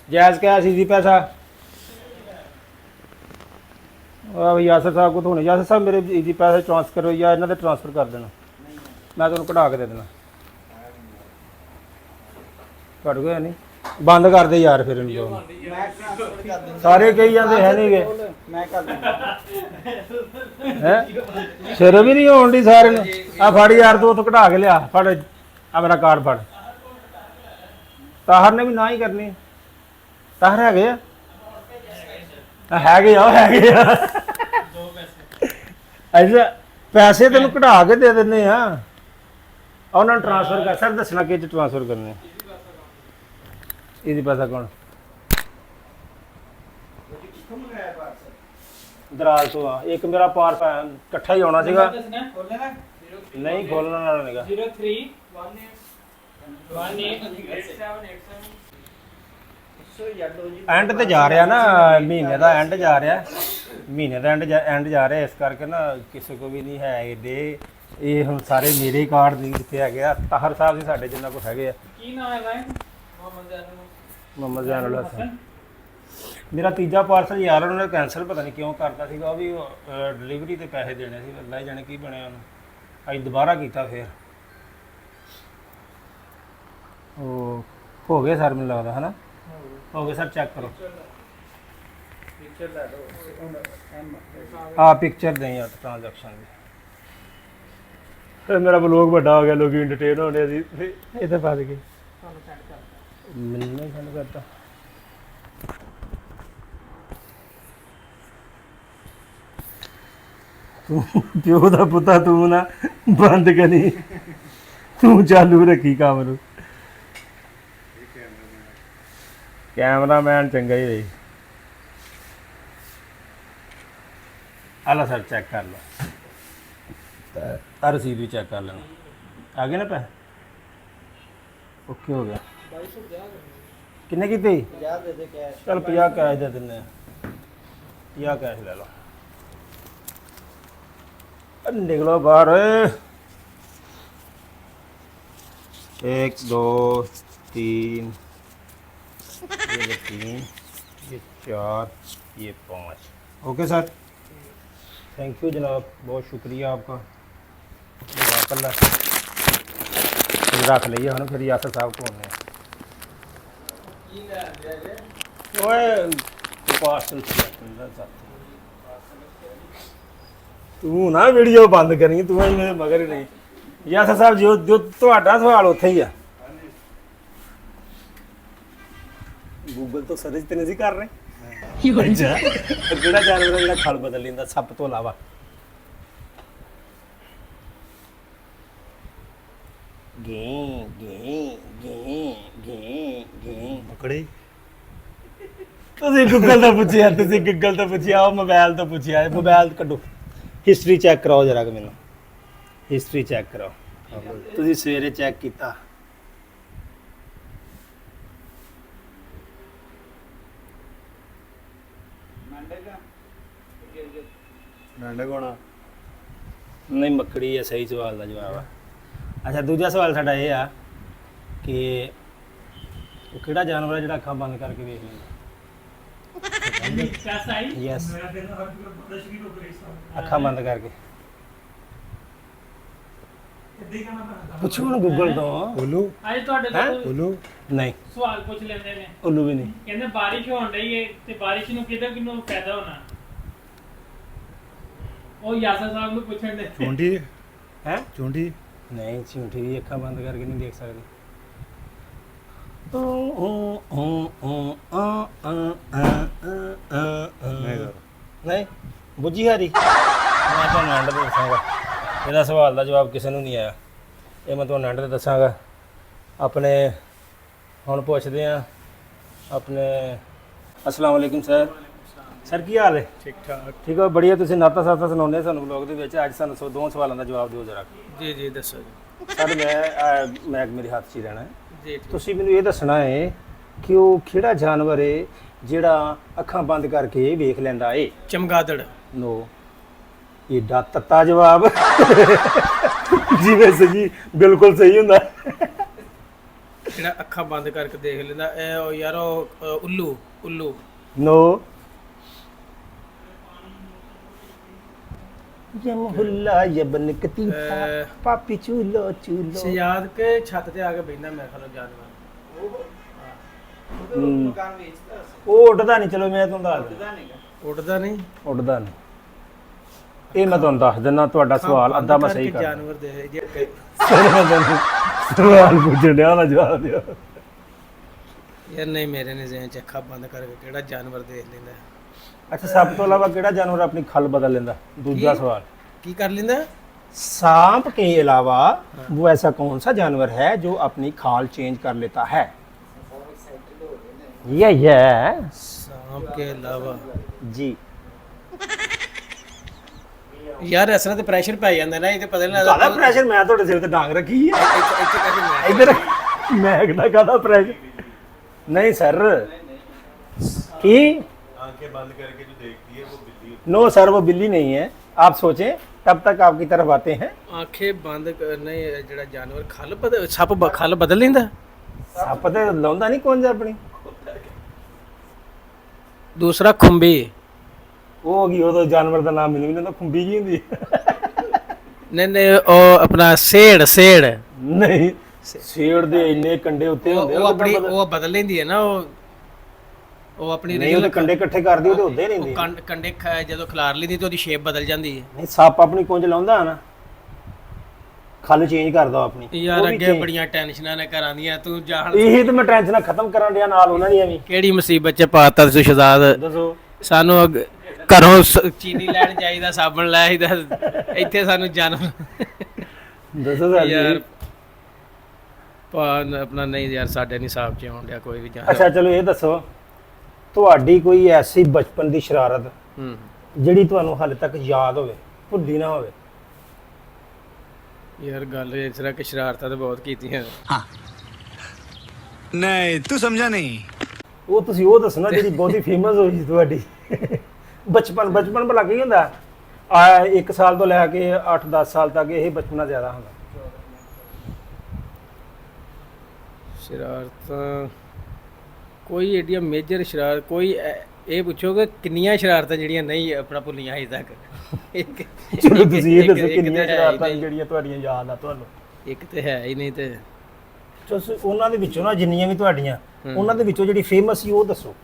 जायज़ कैश इजी पैसा। यासर साहब को तो होने, यासर साहब मेरे इजी पैसे ट्रांसफर करो या इन्होंने ट्रांसफर कर देना, मैं तुम्हें कढ़ा के दे देना। ਤੁਹਾਡੇ ਕੋਲ ਹੈ ਨਹੀਂ ਬੰਦ ਕਰ ਦੇ ਯਾਰ ਫਿਰ ਇਹਨੂੰ ਸਾਰੇ ਕਹੀ ਜਾਂਦੇ ਹੈ ਨਹੀਂਗੇ ਮੈਂ ਕਰ ਦਿੰਦਾ ਹੈ ਸ਼ਰਮ ਹੀ ਨਹੀਂ ਆਉਣ ਦੀ ਸਾਰੇ ਨੂੰ ਆ ਫੜ ਯਾਰ ਤੂੰ ਉੱਥੋਂ ਕਢਾ ਕੇ ਲਿਆ ਫੜ ਆ ਮੇਰਾ ਕਾਰਡ ਫੜ ਤਾਹਰ ਨੇ ਵੀ ਨਾ ਹੀ ਕਰਨੀ ਤਾਹਰ ਹੈਗੇ ਆ ਹੈਗੇ ਆ ਅੱਛਾ ਪੈਸੇ ਤੈਨੂੰ ਕਢਾ ਕੇ ਦੇ ਦਿੰਦੇ ਆ ਉਹਨਾਂ ਨੂੰ ਟ੍ਰਾਂਸਫਰ ਕਰ ਸਰ ਦੱਸਣਾ ਕਿ ਟ੍ਰਾਂਸਫਰ ਕਰਨੇ ਇਹਦੀ ਪੈਸਾ ਕੌਣ ਦਰਾਜ ਤੋਂ ਆ ਇੱਕ ਮੇਰਾ ਪਾਰਸਲ ਇਕੱਠਾ ਹੀ ਆਉਣਾ ਸੀਗਾ ਨਹੀਂ ਖੋਲਣਾ ਨਾਲ ਨਹੀਂਗਾ 03188787 ਐਂਡ ਤੇ ਜਾ ਰਿਹਾ ਨਾ ਮਹੀਨੇ ਦਾ ਐਂਡ ਜਾ ਰਿਹਾ ਮਹੀਨੇ ਦਾ ਐਂਡ ਜਾ ਰਿਹਾ ਇਸ ਕਰਕੇ ਨਾ ਕਿਸੇ ਕੋ ਵੀ ਨਹੀਂ ਹੈ ਇਹਦੇ ਇਹ ਹੁਣ ਸਾਰੇ ਮੇਰੇ ਕਾਰਡ ਨਹੀਂ ਜਿੱਥੇ ਹੈਗੇ ਆ ਤਾਹਰ ਸਾਹਿਬ ਜੀ ਸਾਡੇ ਜਿੰਨਾ ਕੋ ਹੈਗੇ ਆ ਕੀ ਨਾਮ ਹੈ ਭਾਈ ਮੁਹੰਮਦ ਜ਼ੈਨੁਲ ਹਸਨ ਮੇਰਾ ਤੀਜਾ ਪਾਰਸਲ ਯਾਰ ਉਹਨਾਂ ਨੇ ਕੈਂਸਲ ਪਤਾ ਨਹੀਂ ਕਿਉਂ ਕਰਤਾ ਸੀਗਾ ਉਹ ਵੀ ਡਿਲੀਵਰੀ ਤੇ ਪੈਸੇ ਦੇਣੇ ਸੀ ਅੱਲਾ ਹੀ ਜਾਣੇ ਕੀ ਬਣਿਆ ਉਹਨੂੰ ਅੱਜ ਦੁਬਾਰਾ ਕੀਤਾ ਫਿਰ ਉਹ ਹੋ ਗਏ ਸਰ ਮੈਨੂੰ ਲੱਗਦਾ ਹੈ ਨਾ ਹੋ ਗਏ ਸਰ ਚੈੱਕ ਕਰੋ ਆ ਪਿਕਚਰ ਦੇ ਯਾਰ ਟ੍ਰਾਂਜੈਕਸ਼ਨ ਦੀ ਮੇਰਾ ਬਲੌਗ ਵੱਡਾ ਹੋ ਗਿਆ ਲੋਕੀ ਐਂਟਰਟੇਨ ਹੋਣੇ ਸੀ ਇੱਥੇ ਫਸ ਗਏ ਮੈਨੂੰ ਨਹੀਂ ਸੈਂਡ ਕਰਤਾ ਤੂੰ ਪਿਓ ਦਾ ਪੁੱਤਾ ਤੂੰ ਨਾ ਬੰਦ ਕਰੀ ਤੂੰ ਚਾਲੂ ਰੱਖੀ ਕੰਮ ਨੂੰ ਕੈਮਰਾਮੈਨ ਚੰਗਾ ਹੀ ਰਹੀ ਆਲਾ ਸਰ ਚੈੱਕ ਕਰ ਲਓ ਆ ਰਸੀਦ ਵੀ ਚੈੱਕ ਕਰ ਲੈਣਾ ਆ ਗਏ ਨਾ ਪੈਸੇ ਓਕੇ ਹੋ ਗਿਆ ਕਿੰਨੇ ਕੀਤੇ 50 ਦੇ ਦੇ ਕੈਸ਼ ਚਲ 50 ਕੈਸ਼ ਦੇ ਦਿੰਦੇ ਆ 50 ਕੈਸ਼ ਲੈ ਲਓ ਨਿਕਲੋ ਬਾਹਰ एक दो तीन ये 3 ये 4 ये 5 ओके सर थैंक यू जनाब बहुत शुक्रिया आपका अल्लाह रख लीजिए हम फिर यासर साहब को होने पार्सल तू ना वीडियो बंद करी तू मेरे मगर ही नहीं यासर साहब जो ਤੁਹਾਡਾ ਸਵਾਲ ਉੱਥੇ ਹੀ ਆ ਗੂਗਲ ਤੋਂ ਸਰਚ ਤੇ ਨਹੀਂ ਕਰ ਰਹੇ ਜਿਹੜਾ ਜਾਨਵਰ ਜਿਹੜਾ ਖਲ ਬਦਲ ਲੈਂਦਾ ਸੱਪ ਤੋਂ ਇਲਾਵਾ ਗੇ ਗੇ ਗੇ ਗੇ ਗੇ ਪਕੜੇ ਤੁਸੀਂ ਗੂਗਲ ਤੋਂ ਪੁੱਛਿਆ ਉਹ ਮੋਬਾਈਲ ਤੋਂ ਪੁੱਛਿਆ ਮੋਬਾਈਲ ਕੱਢੋ ਹਿਸਟਰੀ ਚੈੱਕ ਕਰਾਓ ਜਰਾ ਕਿ ਮੈਨੂੰ ਹਿਸਟਰੀ ਚੈੱਕ ਕਰਾਓ ਤੁਸੀਂ ਸਵੇਰੇ ਚੈੱਕ ਕੀਤਾ ਡਾਂਡਾ ਕੋਣਾ ਨਹੀਂ ਮੱਕੜੀ ਹੈ ਸਹੀ ਸਵਾਲ ਦਾ ਜਵਾਬ ਆ ਅੱਛਾ ਦੂਜਾ ਸਵਾਲ ਸਾਡਾ ਇਹ ਆ ਕਿ ਉਹ ਕਿਹੜਾ ਜਾਨਵਰ ਹੈ ਜਿਹੜਾ ਅੱਖਾਂ ਬੰਦ ਕਰਕੇ ਵੇਖ ਲੈਂਦਾ ਯੈਸ ਅੱਖਾਂ ਬੰਦ ਕਰਕੇ ਪੁੱਛੋ ਨਾ ਗੂਗਲ ਤੋਂ ਉੱਲੂ ਅੱਜ ਤੁਹਾਡੇ ਹੈਂ? ਤੋਂ ਉੱਲੂ ਨਹੀਂ ਸਵਾਲ ਪੁੱਛ ਲੈਂਦੇ ਨੇ ਉੱਲੂ ਵੀ ਨਹੀਂ ਕਹਿੰਦੇ ਬਾਰਿਸ਼ ਹੋਣ ਰਹੀ ਹੈ ਤੇ ਬਾਰਿਸ਼ ਨੂੰ ਕਿਹਨੂੰ ਫਾਇਦਾ ਹੋਣਾ ਉਹ ਯਾਸਰ ਸਾਹਿਬ ਨੂੰ ਪੁੱਛਣ ਦੇ ਚੁੰਡੀ ਹੈ ਚੁੰਡੀ ਨਹੀਂ ਝੂਠੀ ਵੀ ਅੱਖਾਂ ਬੰਦ ਕਰਕੇ ਨਹੀਂ ਦੇਖ ਸਕਦੇ ਨਹੀਂ ਬੁੱਝੀ ਹਾਰੀ ਮੈਂ ਤੁਹਾਨੂੰ ਐਂਡ ਤੇ ਦੱਸਾਂਗਾ ਇਹਦਾ ਸਵਾਲ ਦਾ ਜਵਾਬ ਕਿਸੇ ਨੂੰ ਨਹੀਂ ਆਇਆ ਇਹ ਮੈਂ ਤੁਹਾਨੂੰ ਐਂਡ ਤੇ ਦੱਸਾਂਗਾ ਆਪਣੇ ਹੁਣ ਪੁੱਛਦੇ ਆ ਆਪਣੇ अस्सलाम वालेकुम सर ਕੀ ਹਾਲ ਹੈ ਠੀਕ ਠਾਕ ਠੀਕ ਹੈ ਬੜੀਆ ਤੁਸੀਂ ਨਾਤਾ ਸਾਤਾ ਸੁਣਾਉਂਦੇ ਸਾਨੂੰ ਵਲੌਗ ਦੇ ਵਿੱਚ ਅੱਜ ਸਾਨੂੰ ਦੋ ਸਵਾਲਾਂ ਦਾ ਜਵਾਬ ਦਿਓ ਜਰਾ ਜੀ ਜੀ ਦੱਸੋ ਜੀ ਸਰ ਮੈਂ ਮੇਰੇ ਹੱਥ 'ਚ ਹੀ ਰਹਿਣਾ ਹੈ ਜੀ ਤੁਸੀਂ ਮੈਨੂੰ ਇਹ ਦੱਸਣਾ ਹੈ ਕਿ ਉਹ ਕਿਹੜਾ ਜਾਨਵਰ ਹੈ ਜਿਹੜਾ ਅੱਖਾਂ ਬੰਦ ਕਰਕੇ ਵੇਖ ਲੈਂਦਾ ਏ ਚਮਗਾਦੜ ਨੋ ਏਡਾ ਤੱਤਾ ਜਵਾਬ ਜੀ ਵੈਸੇ ਜੀ ਬਿਲਕੁਲ ਸਹੀ ਹੁੰਦਾ ਜਿਹੜਾ ਅੱਖਾਂ ਬੰਦ ਕਰਕੇ ਦੇਖ ਲੈਂਦਾ ਇਹ ਉਹ ਯਾਰ ਉਹ ਉੱਲੂ नो ये मोहल्ला ये बन कतीफा पापी चूलो चूलो ਸਿਆਦ ਕੇ ਛੱਤ ਤੇ ਆ ਕੇ ਬੈਠਾ ਮੇਰੇ ਖਿਆਲ ਜਾਨਵਰ ਮਕਾਨ ਵੇਚਦਾ ਉਹ ਉੱਡਦਾ ਨਹੀਂ, ਚਲੋ ਮੈਂ ਤੁਹਾਨੂੰ ਦੱਸ ਦਿੰਦਾ। ਉੱਡਦਾ ਨਹੀਂ। ਉੱਡਦਾ ਨਹੀਂ, ਇਹ ਮੈਂ ਤੁਹਾਨੂੰ ਦੱਸ ਦਿੰਦਾ। ਤੁਹਾਡਾ ਸਵਾਲ ਅੱਧਾ ਮੈਂ ਸਹੀ ਕਰ ਜਾਨਵਰ ਦੇ ਜੇ ਸਵਾਲ ਪੁੱਛਣ ਡਿਆ ਨਾ ਜਵਾਬ ਦਿਓ। ਯਾਰ ਨਹੀਂ, ਮੇਰੇ ਨੇ ਜ਼ਿਹਨ ਚ ਅੱਖਾਂ ਬੰਦ ਕਰਕੇ ਕਿਹੜਾ ਜਾਨਵਰ ਦੇਖ ਲੈਂਦਾ। ਅੱਛਾ, ਸਭ ਤੋਂ ਇਲਾਵਾ ਕਿਹੜਾ ਜਾਨਵਰ ਆਪਣੀ ਖਲ ਬਦਲ ਲੈਂਦਾ? ਦੂਜਾ ਸਵਾਲ, ਕੀ ਕਰ ਲੈਂਦਾ? सांप के अलावा वो ऐसा कौन सा जानवर है जो अपनी खाल चेंज कर लेता है? ये सांप के अलावा जी। ਯਾਰ ਇਸ ਤਰ੍ਹਾਂ ਤੇ ਪ੍ਰੈਸ਼ਰ ਪੈ ਜਾਂਦਾ ਨਾ, ਇਹ ਤੇ ਪਤਾ ਨਹੀਂ ਕਾਹਦਾ ਪ੍ਰੈਸ਼ਰ? ਮੈਂ ਤੁਹਾਡੇ ਸਿਰ ਤੇ ਡਾਂਗ ਰੱਖੀ ਹੈ ਇੱਥੇ ਕਰਕੇ ਮੈਂ ਇੱਧਰ। ਮੈਂ ਕਿਹਦਾ ਕਾਹਦਾ ਪ੍ਰੈਸ਼ਰ? नहीं सर, की आंखें बंद करके जो देखती है वो बिल्ली? नो सर, वो बिल्ली नहीं है। आप सोचें, तब तक आपकी तरफ आते हैं। ਆਂਖੇ ਬੰਦ ਨਹੀਂ, ਜਿਹੜਾ ਜਾਨਵਰ ਖਲ ਬਦਲ, ਸੱਪ ਖਲ ਬਦਲ ਲੈਂਦਾ। ਸੱਪ ਤੇ ਲਾਉਂਦਾ ਨਹੀਂ ਕੁੰਜ ਆਪਣੀ। ਦੂਸਰਾ ਖੁੰਬੀ। ਉਹ ਹੋ ਗਈ ਉਦੋਂ ਜਾਨਵਰ ਦਾ ਨਾਮ ਮੈਨੂੰ ਵੀ ਨਹੀਂ, ਖੁੰਬੀ ਕੀ ਹੁੰਦੀ? ਨਹੀਂ ਉਹ ਆਪਣਾ ਸੇੜ। ਨਹੀਂ, ਸ਼ੇਰ ਦੇ ਇੰਨੇ ਕੰਡੇ ਉੱਤੇ ਹੁੰਦੇ ਉਹ ਆਪਣੀ ਉਹ ਬਦਲ ਲੈਂਦੀ ਹੈ ਨਾ, ਉਹ ਆਪਣੀ ਨਹੀਂ, ਉਹਦੇ ਕੰਡੇ ਇਕੱਠੇ ਕਰਦੀ ਉਹਦੇ ਉੱਦੇ ਨਹੀਂ ਹੁੰਦੀ। ਕੰਡੇ ਜਦੋਂ ਖਿਲਾਰ ਲੈਂਦੀ ਤੇ ਉਹਦੀ ਸ਼ੇਪ ਬਦਲ ਜਾਂਦੀ ਹੈ। ਨਹੀਂ, ਸੱਪ ਆਪਣੀ ਕੁੰਜ ਲਾਉਂਦਾ ਨਾ, ਖਲ ਚੇਂਜ ਕਰਦਾ ਆਪਣੀ। ਯਾਰ ਅੱਗੇ ਬੜੀਆਂ ਟੈਨਸ਼ਨਾਂ ਨੇ ਘਰਾਂ ਦੀਆਂ, ਤੂੰ ਜਾਣ ਇਹੀ ਤੇ ਮੈਂ ਟੈਨਸ਼ਨਾਂ ਖਤਮ ਕਰਨ ਡਿਆ ਨਾਲ ਉਹਨਾਂ ਦੀਆਂ ਵੀ। ਕਿਹੜੀ ਮੁਸੀਬਤ ਚ ਪਾਤਾ ਤੁਸੀਂ ਸ਼ਹਜ਼ਾਦ? ਦੱਸੋ। ਸਾਨੂੰ ਘਰੋਂ ਚੀਨੀ ਲੈਣ ਜਾਈਦਾ, ਸਾਬਣ ਲੈ ਆਈਦਾ, ਇੱਥੇ ਸਾਨੂੰ ਜਾਨਵਰ। ਦੱਸੋ ਸਰ ਯਾਰ ਆਪਣਾ ਨਹੀਂ ਯਾਰ, ਸਾਡੇ ਨਹੀਂ ਸਾਹਬ ਚ ਆਉਣ ਡਿਆ ਕੋਈ ਵੀ ਜਾਨਵਰ। ਅੱਛਾ ਚਲੋ ਇਹ ਦੱਸੋ, ਤੁਹਾਡੀ ਕੋਈ ਐਸੀ ਬਚਪਨ ਦੀ ਸ਼ਰਾਰਤ ਜਿਹੜੀ ਤੁਹਾਨੂੰ ਹਾਲੇ ਤੱਕ ਯਾਦ ਹੋਵੇ, ਭੁੱਲੀ ਨਾ ਹੋਵੇ? ਯਾਰ ਗੱਲ ਇਸ ਤਰ੍ਹਾਂ ਕਿ ਸ਼ਰਾਰਤਾਂ ਤਾਂ ਬਹੁਤ ਕੀਤੀਆਂ। हाँ नहीं तू समझा नहीं। ਉਹ ਤੁਸੀਂ ਉਹ ਦੱਸਣਾ ਜਿਹੜੀ ਬਹੁਤੀ ਫੇਮਸ ਹੋਈ ਸੀ ਤੁਹਾਡੀ। ਬਚਪਨ ਭਲਾ ਕੀ ਹੁੰਦਾ? 1 ਸਾਲ ਤੋਂ ਲੈ ਕੇ 8-10 ਸਾਲ ਤੱਕ ਇਹ ਬਚਪਨਾ ਜ਼ਿਆਦਾ ਹੁੰਦਾ। ਸ਼ਰਾਰਤਾਂ ਕੋਈ ਏਡੀਆਂ ਮੇਜਰ ਸ਼ਰਾਰਤ ਕੋਈ ਇਹ ਪੁੱਛੋਗੇ ਕਿੰਨੀਆਂ ਸ਼ਰਾਰਤਾਂ ਜਿਹੜੀਆਂ ਨਹੀਂ ਆਪਣਾ ਭੁੱਲੀਆਂ ਅਜੇ ਤੱਕ? ਚਲੋ ਤੁਸੀਂ ਇਹ ਦੱਸੋ ਇੱਕ ਕਿੰਨੀਆਂ ਤੇ ਹੈ ਹੀ ਸ਼ਰਾਰਤਾਂ ਨਹੀਂ। ਜਿਹੜੀਆਂ ਤੁਹਾਡੀਆਂ ਯਾਦ ਆ ਤੁਹਾਨੂੰ? ਇੱਕ ਤੇ ਹੈ ਹੀ ਨਹੀਂ ਤੇ ਤੁਸੀਂ ਉਹਨਾਂ ਦੇ ਵਿੱਚੋਂ ਨਾ ਜਿੰਨੀਆਂ ਵੀ ਤੁਹਾਡੀਆਂ, ਉਹਨਾਂ ਦੇ ਵਿੱਚੋਂ ਜਿਹੜੀ ਫੇਮਸ ਸੀ ਉਹ ਦੱਸੋ।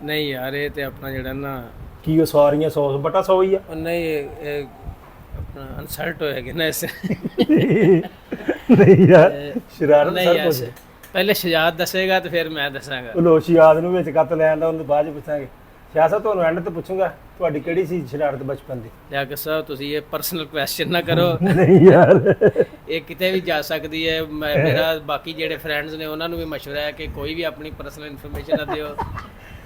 ਨਹੀਂ ਯਾਰ, ਇਹ ਤੇ ਆਪਣਾ ਜਿਹੜਾ ਨਾ ਕੀ ਉਹ ਸਾਰੀਆਂ 100/100 ਹੀ ਆ? ਉਹ ਨਹੀਂ ਇਹ ਆਪਣਾ ਅਨਸਲਟ ਹੋਏਗਾ ਨਾ ਇਸ। ਨਹੀਂ ਯਾਰ, ਸ਼ਰਾਰਤ ਨਹੀਂ ਸਰ ਯਾਰ, ਕੁਝ ਪਹਿਲੇ ਸ਼ਹਜ਼ਾਦ ਦੱਸੇਗਾ ਤੇ ਫਿਰ ਮੈਂ ਦੱਸਾਂਗਾ। ਉਹ ਲੋਸ਼ੀ ਯਾਦ ਨੂੰ ਵਿੱਚ ਕੱਤ ਲੈਣ ਦਾ, ਉਹਨੂੰ ਬਾਅਦ ਚ ਪੁੱਛਾਂਗੇ। ਸਿਆਸਤ ਤੁਹਾਨੂੰ ਐਂਡ ਤੇ ਪੁੱਛੂੰਗਾ ਤੁਹਾਡੀ ਕਿਹੜੀ ਸੀ ਸ਼ਰਾਰਤ ਬਚਪਨ ਦੀ। ਲਿਆਕਤ ਸਾਹਿਬ ਤੁਸੀਂ ਇਹ ਪਰਸਨਲ ਕੁਐਸਚਨ ਨਾ ਕਰੋ। ਨਹੀਂ ਯਾਰ, ਇਹ ਕਿਤੇ ਵੀ ਜਾ ਸਕਦੀ ਹੈ। ਮੇਰਾ ਬਾਕੀ ਜਿਹੜੇ ਫਰੈਂਡਸ ਨੇ ਉਹਨਾਂ ਨੂੰ ਵੀ ਮਸ਼ਵਰਾ ਹੈ ਕਿ ਕੋਈ ਵੀ ਆਪਣੀ ਪਰਸਨਲ ਇਨਫੋਰਮੇਸ਼ਨ ਨਾ ਦਿਓ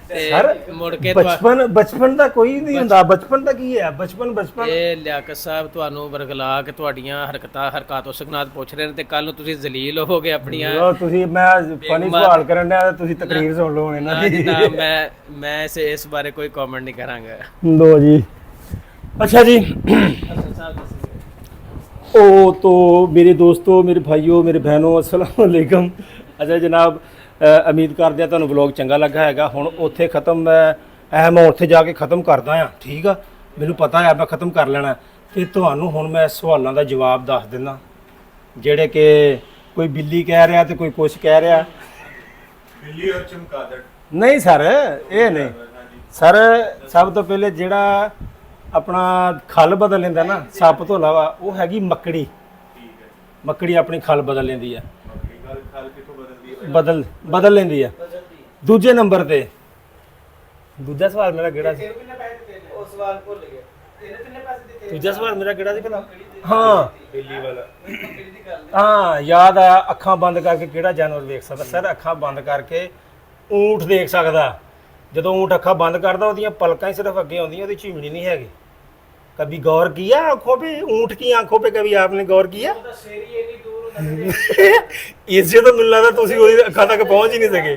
ਤੇ ਸਰ ਮੁੜ ਕੇ ਬਚਪਨ ਦਾ ਕੋਈ ਨਹੀਂ ਹੁੰਦਾ। ਬਚਪਨ ਦਾ ਕੀ ਹੈ? ਬਚਪਨ ਇਹ ਲਿਆਕਤ ਸਾਹਿਬ ਤੁਹਾਨੂੰ ਵਰਗਲਾ ਕੇ ਤੁਹਾਡੀਆਂ ਹਰਕਤਾਂ ਤੋਂ ਸੁਖਨਾਤ ਪੁੱਛ ਰਹੇ ਨੇ ਤੇ ਕੱਲ ਨੂੰ ਤੁਸੀਂ ਜ਼ਲੀਲ ਹੋਵੋਗੇ ਆਪਣੀਆਂ। ਲਓ ਤੁਸੀਂ, ਮੈਂ ਫਨੀ ਸਵਾਲ ਕਰਨ ਡਿਆ, ਤੁਸੀਂ ਤਕਰੀਰ ਸੁਣ ਲਓ ਇਹਨਾਂ ਦੀ। ਨਾ ਮੈਂ ਇਸ ਬਾਰੇ ਕੋਈ ਕਮੈਂਟ ਨਹੀਂ ਕਰਾਂਗਾ। ਲੋ ਜੀ, अच्छा जी। ओ तो मेरे दोस्तों, मेरे भाइयों, मेरे बहनों, अस्सलाम वालेकुम। अच्छा जनाब, उम्मीद करते हैं ਤੁਹਾਨੂੰ ਵਲੌਗ ਚੰਗਾ ਲੱਗਾ ਹੈਗਾ। ਹੁਣ ਉੱਥੇ ਖਤਮ ਮੈਂ ਉੱਥੇ ਜਾ ਕੇ ਖਤਮ ਕਰਦਾ ਆ, ਠੀਕ ਆ? ਮੈਨੂੰ ਪਤਾ ਹੈ ਮੈਂ ਖਤਮ ਕਰ ਲੈਣਾ। ਤੇ ਤੁਹਾਨੂੰ ਹੁਣ ਮੈਂ ਸਵਾਲਾਂ ਦਾ ਜਵਾਬ ਦੱਸ ਦਿੰਦਾ, ਜਿਹੜੇ ਕਿ ਕੋਈ ਬਿੱਲੀ ਕਹਿ ਰਿਹਾ ਤੇ ਕੋਈ ਕੁਛ ਕਹਿ ਰਿਹਾ। ਬਿੱਲੀ ਔਰ ਚਮਗਾਦੜ ਨਹੀਂ ਸਰ, ਇਹ ਨਹੀਂ ਸਰ। ਸਭ ਤੋਂ ਪਹਿਲੇ ਜਿਹੜਾ ਆਪਣਾ ਖਲ ਬਦਲ ਲੈਂਦਾ ਨਾ ਸੱਪ ਤੋਂ ਇਲਾਵਾ, ਉਹ ਹੈਗੀ ਮੱਕੜੀ। ਮੱਕੜੀ ਆਪਣੀ ਖਲ ਬਦਲ ਲੈਂਦੀ ਆ। ਖਲ ਕਿੱਥੋਂ ਬਦਲਦੀ ਹੈ? ਬਦਲ ਲੈਂਦੀ ਆ। ਦੂਜੇ ਨੰਬਰ ਤੇ ਦੂਜਾ ਸਵਾਲ ਮੇਰਾ ਕਿਹੜਾ ਸੀ? ਉਹ ਸਵਾਲ ਭੁੱਲ ਗਿਆ। ਦੂਜਾ ਸਵਾਲ ਮੇਰਾ ਕਿਹੜਾ ਸੀ ਭਲਾ? ਹਾਂ, ਬਿੱਲੀ ਵਾਲਾ। ਹਾਂ ਯਾਦ ਆ। ਅੱਖਾਂ ਬੰਦ ਕਰਕੇ ਕਿਹੜਾ ਜਾਨਵਰ ਵੇਖ ਸਕਦਾ? ਸਰ ਅੱਖਾਂ ਬੰਦ ਕਰਕੇ ਊਂਠ ਦੇਖ ਸਕਦਾ। ਜਦੋਂ ਊਂਠ ਅੱਖਾਂ ਬੰਦ ਕਰਦਾ, ਉਹਦੀਆਂ ਪਲਕਾਂ ਹੀ ਸਿਰਫ ਅੱਗੇ ਆਉਂਦੀਆਂ, ਉਹਦੀ ਝੀਮਣੀ नहीं हैगी। कभी गौर किया आंखों पे? ऊंट की आंखों पे कभी आपने गौर किया? इससे तो मिलना था तुसी ਉਹਦੀ ਅੱਖਾਂ ਤੱਕ ਪਹੁੰਚ ਹੀ ਨਹੀਂ ਸਕੇ।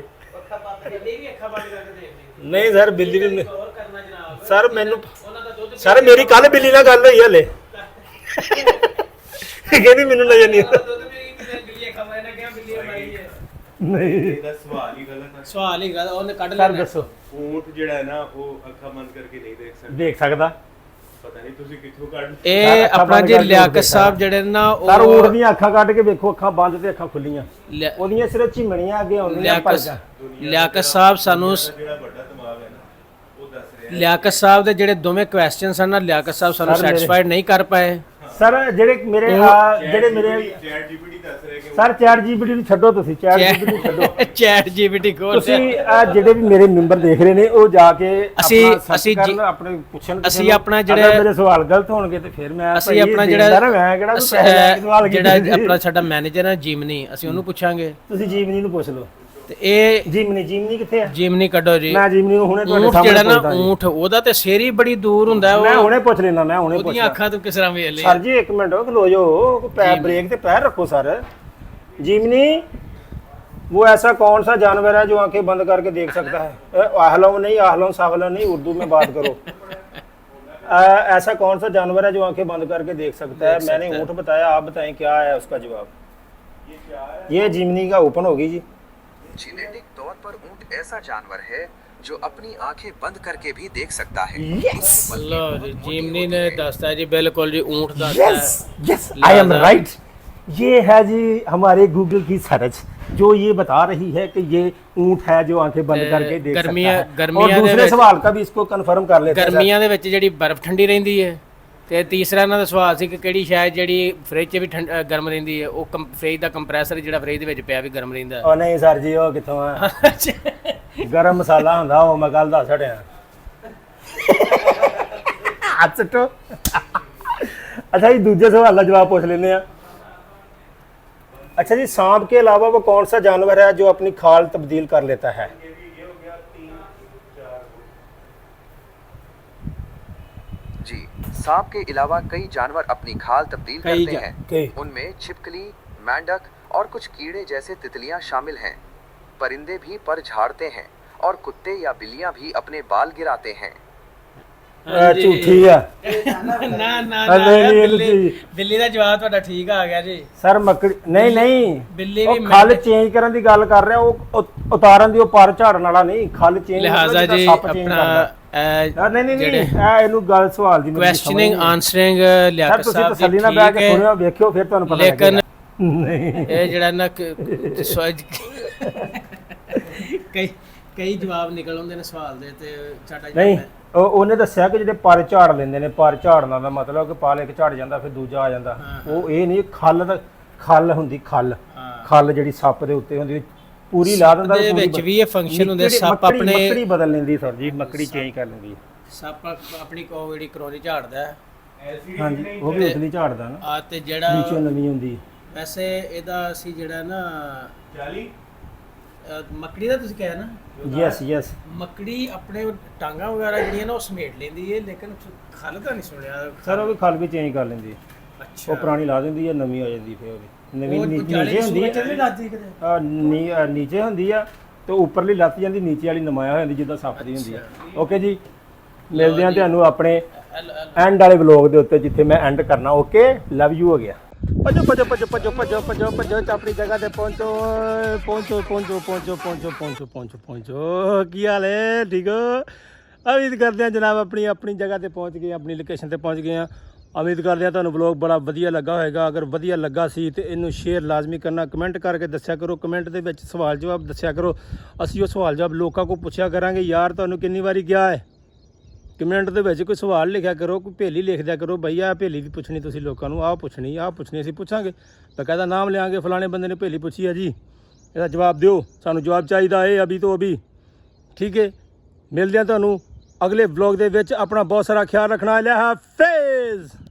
ਨਹੀਂ ਸਰ, ਬਿੱਲੀ ਨੇ ਸਰ ਮੈਨੂੰ ਸਰ ਮੇਰੀ ਕੱਲ ਬਿੱਲੀ ਨਾਲ ਗੱਲ ਹੋਈ ਹਲੇ, ਕਹਿੰਦੀ ਮੈਨੂੰ ਨਜ਼ਰ ਨਹੀਂ ਆਉਂਦਾ। ਨਹੀਂ ਇਹਦਾ ਸਵਾਲ ਹੀ ਗਲਤ ਹੈ। ਸਵਾਲ ਹੀ ਗੱਲ ਉਹਨੇ ਕੱਢ ਸਰ ਲੈਣਾ। ਦੱਸੋ। ਊਂਟ ਜਿਹੜਾ ਹੈ ਨਾ ਉਹ ਅੱਖਾਂ ਬੰਦ ਕਰਕੇ ਨਹੀਂ ਦੇਖ ਸਕਦਾ। ਦੇਖ ਸਕਦਾ। ਪਤਾ ਨਹੀਂ ਤੁਸੀਂ ਕਿੱਥੋਂ ਕੱਢ ਇਹ ਆਪਣਾ ਜੀ ਲਿਆਕਤ ਸਾਹਿਬ ਜਿਹੜੇ ਨੇ ਨਾ ਸਰ ਊਂਠ ਉਹ ਦੀਆਂ ਅੱਖਾਂ ਕੱਢ ਕੇ ਵੇਖੋ, ਅੱਖਾਂ ਬੰਦ ਤੇ ਅੱਖਾਂ ਖੁੱਲੀਆਂ, ਲਿਆ- ਉਹਦੀਆਂ ਸਿਰਫ ਝਿਮਣੀਆਂ ਅੱਗੇ ਆਉਂਦੀਆਂ ਪਰ ਲਿਆਕਤ ਸਾਹਿਬ ਸਾਨੂੰ ਜਿਹੜਾ ਵੱਡਾ ਦਿਮਾਗ ਹੈ ਨਾ ਉਹ ਦੱਸ ਰਿਹਾ ਲਿਆਕਤ ਸਾਹਿਬ ਦੇ ਜਿਹੜੇ ਦੋਵੇਂ ਕੁਐਸਚਨਸ ਹਨ ਨਾ ਲਿਆਕਤ ਸਾਹਿਬ ਸਾਨੂੰ ਸੈਟੀਸਫਾਈਡ ਨਹੀਂ ਕਰ ਪਾਏ। ਸਰ ਜਿਹੜੇ ਮੇਰੇ ਚੈਟ ਜੀਪੀਟੀ ਦੱਸ ਰਿਹਾ ਕਿ ਸਰ ਚੈਟ ਜੀਪੀਟੀ ਨੂੰ ਛੱਡੋ, ਤੁਸੀਂ ਚੈਟ ਜੀਪੀਟੀ ਨੂੰ ਛੱਡੋ, ਚੈਟ ਜੀਪੀਟੀ ਕੋਲ ਤੁਸੀਂ ਆ ਜਿਹੜੇ ਵੀ ਮੇਰੇ ਮੈਂਬਰ ਦੇਖ ਰਹੇ ਨੇ ਉਹ ਜਾ ਕੇ ਅਸੀਂ ਕਰਨ, ਆਪਣੇ ਪੁੱਛਣ, ਅਸੀਂ ਆਪਣਾ ਅਗਰ ਜਿਹੜੇ ਮੇਰੇ ਸਵਾਲ ਗਲਤ ਹੋਣਗੇ ਤੇ ਫਿਰ ਮੈਂ ਅਸੀਂ ਆਪਣਾ ਜਿਹੜਾ ਮੈਂ ਕਿਹੜਾ ਕੋਈ ਪੈਸੇ ਲੈ ਕੇ ਸਵਾਲ ਜਿਹੜਾ ਕੀਤੇ। ਆਪਣਾ ਸਾਡਾ ਮੈਨੇਜਰ ਹੈ ਜੀਮਨੀ, ਅਸੀਂ ਉਹਨੂੰ ਪੁੱਛਾਂਗੇ। ਤੁਸੀਂ ਜੀਮਨੀ ਨੂੰ ਪੁੱਛ ਲਓ। ਤੇ ਇਹ ਜੀਮਨੀ ਕਿੱਥੇ ਆ? ਜੀਮਨੀ ਕੱਢੋ ਜੀ। ਮੈਂ ਜੀਮਨੀ ਨੂੰ ਹੁਣੇ ਤੁਹਾਡੇ ਊਂਠ ਸਾਹਮਣੇ ਜਿਹੜਾ ਨਾ ਪੁੱਛਦਾ ਜੀ। ਊਂਠ ਉਹਦਾ ਤੇ ਸਿਰ ਹੀ ਬੜੀ ਦੂਰ ਹੁੰਦਾ ਹੈ, ਮੈਂ ਉਹ ਹੁਣੇ ਪੁੱਛ ਲੈਣਾ, ਮੈਂ ਹੁਣੇ ਉਹਦੀਆਂ ਪੁੱਛਦਾ। ਅੱਖਾਂ ਤੋਂ ਕਿਸ ਤਰ੍ਹਾਂ ਵੇਖ ਲਈ। सर जी एक मिनट खलो जो पैर ब्रेक पे पैर रखो सर। जीमनी वो ऐसा कौन सा जानवर है जो आंखें बंद करके देख सकता है? आहलम नहीं, आहलम साहलम नहीं, उर्दू में बात करो। ऐसा कौन सा जानवर है जो आंखें बंद करके देख सकता है? मैंने ऊँट बताया, आप बताएं क्या है उसका जवाब। ये जीमनी का ओपन होगी जी। जेनेटिक तौर पर ऊंट ऐसा जानवर है जो अपनी आंखें बंद करके भी देख सकता है। Yes, ਲਓ ਜੀ ਜੀਮਨੀ ਨੇ ਦੱਸਤਾ ਜੀ, ਬਿਲकुल जी ऊंट ਦੱਸਦਾ yes, है। yes, I am right। ये है जी हमारे गूगल की सर्च जो ये बता रही है कि ये ऊंट है जो आंखें बंद करके देख सकता है। गर्मियां और दे दूसरे विच- सवाल का भी इसको कंफर्म कर लेते हैं सर। ਗਰਮੀਆਂ ਦੇ ਵਿੱਚ ਜਿਹੜੀ ਬਰਫ਼ ਠੰਡੀ ਰਹਿੰਦੀ ਹੈ, ਤੇ ਤੀਸਰਾ ਇਹਨਾਂ ਦਾ ਸਵਾਲ ਸੀ ਕਿ ਕਿਹੜੀ ਸ਼ਾਇਦ ਜਿਹੜੀ ਫ੍ਰਿਜ 'ਚ ਵੀ ਗਰਮ ਰਹਿੰਦੀ ਹੈ, ਉਹ ਫ੍ਰਿਜ ਦਾ ਕੰਪਰੈਸਰ ਜਿਹੜਾ ਫ੍ਰਿਜ ਦੇ ਵਿੱਚ ਪਿਆ ਵੀ ਗਰਮ ਰਹਿੰਦਾ ਉਹ ਨਹੀਂ ਸਰ ਜੀ, ਉਹ ਕਿੱਥੋਂ ਆ? ਗਰਮ ਮਸਾਲਾ ਹੁੰਦਾ, ਉਹ ਮੈਂ ਕੱਲ ਦੱਸ ਛੜਿਆ। ਅੱਛਾ अच्छा जी दूसरे सवाल का जवाब पूछ लेने हैं। अच्छा जी, सांप के अलावा वो कौन सा जानवर है जो अपनी खाल तब्दील कर लेता है? जी, सांप के अलावा कई जानवर अपनी खाल तब्दील करते हैं। कई। उनमें छिपकली, मेंढक और कुछ कीड़े जैसे तितलियां शामिल हैं। परिंदे भी पर झाड़ते हैं और कुत्ते या बिल्लियां भी अपने बाल गिराते हैं। झूठी है ਨਾ ਨਾ ਨਹੀਂ, ਨਹੀਂ, ਬਿੱਲੀ ਬਿੱਲੀ ਦਾ ਜਵਾਬ ਤੁਹਾਡਾ ਠੀਕ ਆ ਗਿਆ ਜੀ। ਸਰ ਮੱਕੜੀ ਨਹੀਂ ਨਹੀਂ, ਬਿੱਲੀ ਉਹ ਵੀ ਖੱਲ ਚੇਂਜ ਕਰਨ ਦੀ ਗੱਲ ਕਰ ਰਿਹਾ, ਉਹ ਉਤਾਰਨ ਦੀ, ਉਹ ਪਰ ਝਾੜਨ ਵਾਲਾ ਨਹੀਂ, ਖੱਲ ਚੇਂਜ ਲਿਹਾਜ਼ਾ ਜੀ ਆਪਣਾ ਨਹੀਂ ਨਹੀਂ ਨਹੀਂ, ਇਹ ਇਹਨੂੰ ਗੱਲ ਸਵਾਲ ਦੀ ਕੁਐਸਚਨਿੰਗ ਆਨਸਰਿੰਗ ਸਰ ਲਿਆਕਤ ਤੁਸੀਂ ਸਾਹਿਬ ਤਸੱਲੀ ਦੀ ਨਾਲ ਬਹਿ ਕੇ ਠੀਕ ਸੁਣਿਓ, ਹੈ, ਵੇਖਿਓ, ਫਿਰ ਤੁਹਾਨੂੰ ਪਤਾ ਲੇਕਿਨ ਲੱਗੇਗਾ। ਨਹੀਂ ਇਹ ਜਿਹੜਾ ਨਾ ਕਈ ਜਵਾਬ ਨਿਕਲ ਆਉਂਦੇ ਨੇ ਸਵਾਲ ਦੇ, ਤੇ ਸਾਡਾ ਨਹੀਂ, ਉਹਨੇ ਦੱਸਿਆ ਕਿ ਜਿਹੜੇ ਪਰ ਝਾੜ ਲੈਂਦੇ ਨੇ, ਪਰ ਝਾੜਨਾ ਦਾ ਮਤਲਬ ਕਿ ਪਾਲ ਇੱਕ ਝੜ ਜਾਂਦਾ ਫਿਰ ਦੂਜਾ ਆ ਜਾਂਦਾ, ਉਹ ਇਹ ਨਹੀਂ, ਖੱਲ ਹੁੰਦੀ, ਖੱਲ ਜਿਹੜੀ ਸੱਪ ਦੇ ਉੱਤੇ ਹੁੰਦੀ ਪੂਰੀ ਲਾ ਦਿੰਦਾ। ਦੇ ਵਿੱਚ ਵੀ ਇਹ ਫੰਕਸ਼ਨ ਹੁੰਦੇ, ਸੱਪ ਆਪਣੇ ਮੱਕੜੀ ਬਦਲ ਲੈਂਦੀ ਸਰ ਜੀ, ਮੱਕੜੀ ਚੇਂਜ ਕਰ ਲੈਂਦੀ। ਸੱਪ ਆਪਣੀ ਕੋ ਜਿਹੜੀ ਕਰੋਨੀ ਝਾੜਦਾ ਹੈ, ਹਾਂਜੀ, ਉਹ ਵੀ ਉਤਲੀ ਝਾੜਦਾ ਨਾ, ਆ ਤੇ ਜਿਹੜਾ ਨੀਚੋਂ ਨਵੀਂ ਹੁੰਦੀ। ਵੈਸੇ ਇਹਦਾ ਅਸੀਂ ਜਿਹੜਾ ਨਾ 40 ਮੱਕੜੀ ਦਾ ਤੁਸੀਂ ਕਿਹਾ ਨਾ, ਯੈਸ ਯੈਸ, ਮੱਕੜੀ ਆਪਣੇ ਟਾਂਗਾ ਵਗੈਰਾ ਜਿਹੜੀਆਂ ਨਾ ਉਹ ਸਮੇਟ ਲੈਂਦੀ ਹੈ, ਲੇਕਿਨ ਖੱਲ ਤਾਂ ਨਹੀਂ ਸੁਣਿਆ ਸਰ ਉਹ ਵੀ ਖੱਲ ਵੀ ਚੇਂਜ ਕਰ ਲੈਂਦੀ। ਅੱਛਾ, ਉਹ ਪੁਰਾਣੀ ਲਾ ਦਿੰਦੀ ਹੈ, ਨਵੀਂ ਆ ਜਾਂਦੀ, ਫਿਰ ਉਹ ਨਵੀਂ ਉਹ ਨੀਚੇ ਜਾਲੇ ਹੁੰਦੀ ਸੂਏ ਚ ਨਹੀਂ ਲੱਗਦੀ ਕਿਤੇ। ਨੀਚੇ ਹੁੰਦੀ ਆ ਤੇ ਉੱਪਰਲੀ ਲੱਤ ਜਾਂਦੀ, ਨੀਚੇ ਵਾਲੀ ਨਮਾਇਆ ਹੋ ਜਾਂਦੀ ਜਿੱਦਾਂ ਸੱਪ ਦੀ ਹੁੰਦੀ ਆ। ਓਕੇ ਜੀ, ਮਿਲਦੇ ਹਾਂ ਤੁਹਾਨੂੰ ਆਪਣੇ ਐਂਡ ਵਾਲੇ ਵਲੌਗ ਦੇ ਉੱਤੇ, ਜਿੱਥੇ ਮੈਂ ਐਂਡ ਕਰਨਾ। ਓਕੇ, ਲਵ ਯੂ ਹੋ ਗਿਆ। ਭੱਜੋ ਭੱਜੋ ਭੱਜੋ ਭੱਜੋ ਭੱਜੋ ਭੱਜੋ ਭੱਜੋ ਤੇ ਆਪਣੀ ਜਗ੍ਹਾ ਤੇ ਪਹੁੰਚੋ ਪਹੁੰਚੋ ਪਹੁੰਚੋ ਪਹੁੰਚੋ ਪਹੁੰਚੋ ਪਹੁੰਚੋ ਪਹੁੰਚੋ ਪਹੁੰਚੋ। ਕੀ ਹਾਲ ਹੈ? ਠੀਕ ਹੋ? ਉਮੀਦ ਕਰਦੇ ਹਾਂ ਜਨਾਬ ਆਪਣੀ ਜਗ੍ਹਾ ਤੇ ਪਹੁੰਚ ਗਏ, ਆਪਣੀ ਲੋਕੇਸ਼ਨ ਤੇ ਪਹੁੰਚ ਗਏ ਹਾਂ। ਉਮੀਦ ਕਰਦੇ ਹਾਂ ਤੁਹਾਨੂੰ ਵਲੌਗ ਬੜਾ ਵਧੀਆ ਲੱਗਾ ਹੋਵੇਗਾ। ਅਗਰ ਵਧੀਆ ਲੱਗਾ ਸੀ ਤੇ ਇਹਨੂੰ ਸ਼ੇਅਰ ਲਾਜ਼ਮੀ ਕਰਨਾ, ਕਮੈਂਟ ਕਰਕੇ ਦੱਸਿਆ ਕਰੋ, ਕਮੈਂਟ ਦੇ ਵਿੱਚ ਸਵਾਲ ਜਵਾਬ ਦੱਸਿਆ ਕਰੋ। ਅਸੀਂ ਉਹ ਸਵਾਲ ਜਵਾਬ ਲੋਕਾਂ ਕੋਲ ਪੁੱਛਿਆ ਕਰਾਂਗੇ, ਯਾਰ ਤੁਹਾਨੂੰ ਕਿੰਨੀ ਵਾਰੀ ਕਿਹਾ ਹੈ। ਕਮੈਂਟ ਦੇ ਵਿੱਚ ਕੋਈ ਸਵਾਲ ਲਿਖਿਆ ਕਰੋ, ਕੋਈ ਭੇਲੀ ਲਿਖ ਦਿਆ ਕਰੋ, ਬਈ ਆਹ ਭੇਲੀ ਦੀ ਪੁੱਛਣੀ ਤੁਸੀਂ ਲੋਕਾਂ ਨੂੰ, ਆਹ ਪੁੱਛਣੀ ਅਸੀਂ ਪੁੱਛਾਂਗੇ, ਬਕਾਇਦਾ ਨਾਮ ਲਿਆਂਗੇ, ਫਲਾਣੇ ਬੰਦੇ ਨੇ ਭੇਲੀ ਪੁੱਛੀ ਹੈ ਜੀ, ਇਹਦਾ ਜਵਾਬ ਦਿਓ, ਸਾਨੂੰ ਜਵਾਬ ਚਾਹੀਦਾ ਹੈ ਅਭੀ ਤੋਂ ਅਭੀ। ਠੀਕ ਹੈ, ਮਿਲਦੇ ਹਾਂ ਤੁਹਾਨੂੰ ਅਗਲੇ ਵਲੌਗ ਦੇ ਵਿੱਚ। ਆਪਣਾ ਬਹੁਤ ਸਾਰਾ ਖਿਆਲ ਰੱਖਣਾ। ਹਾਫਿਜ਼।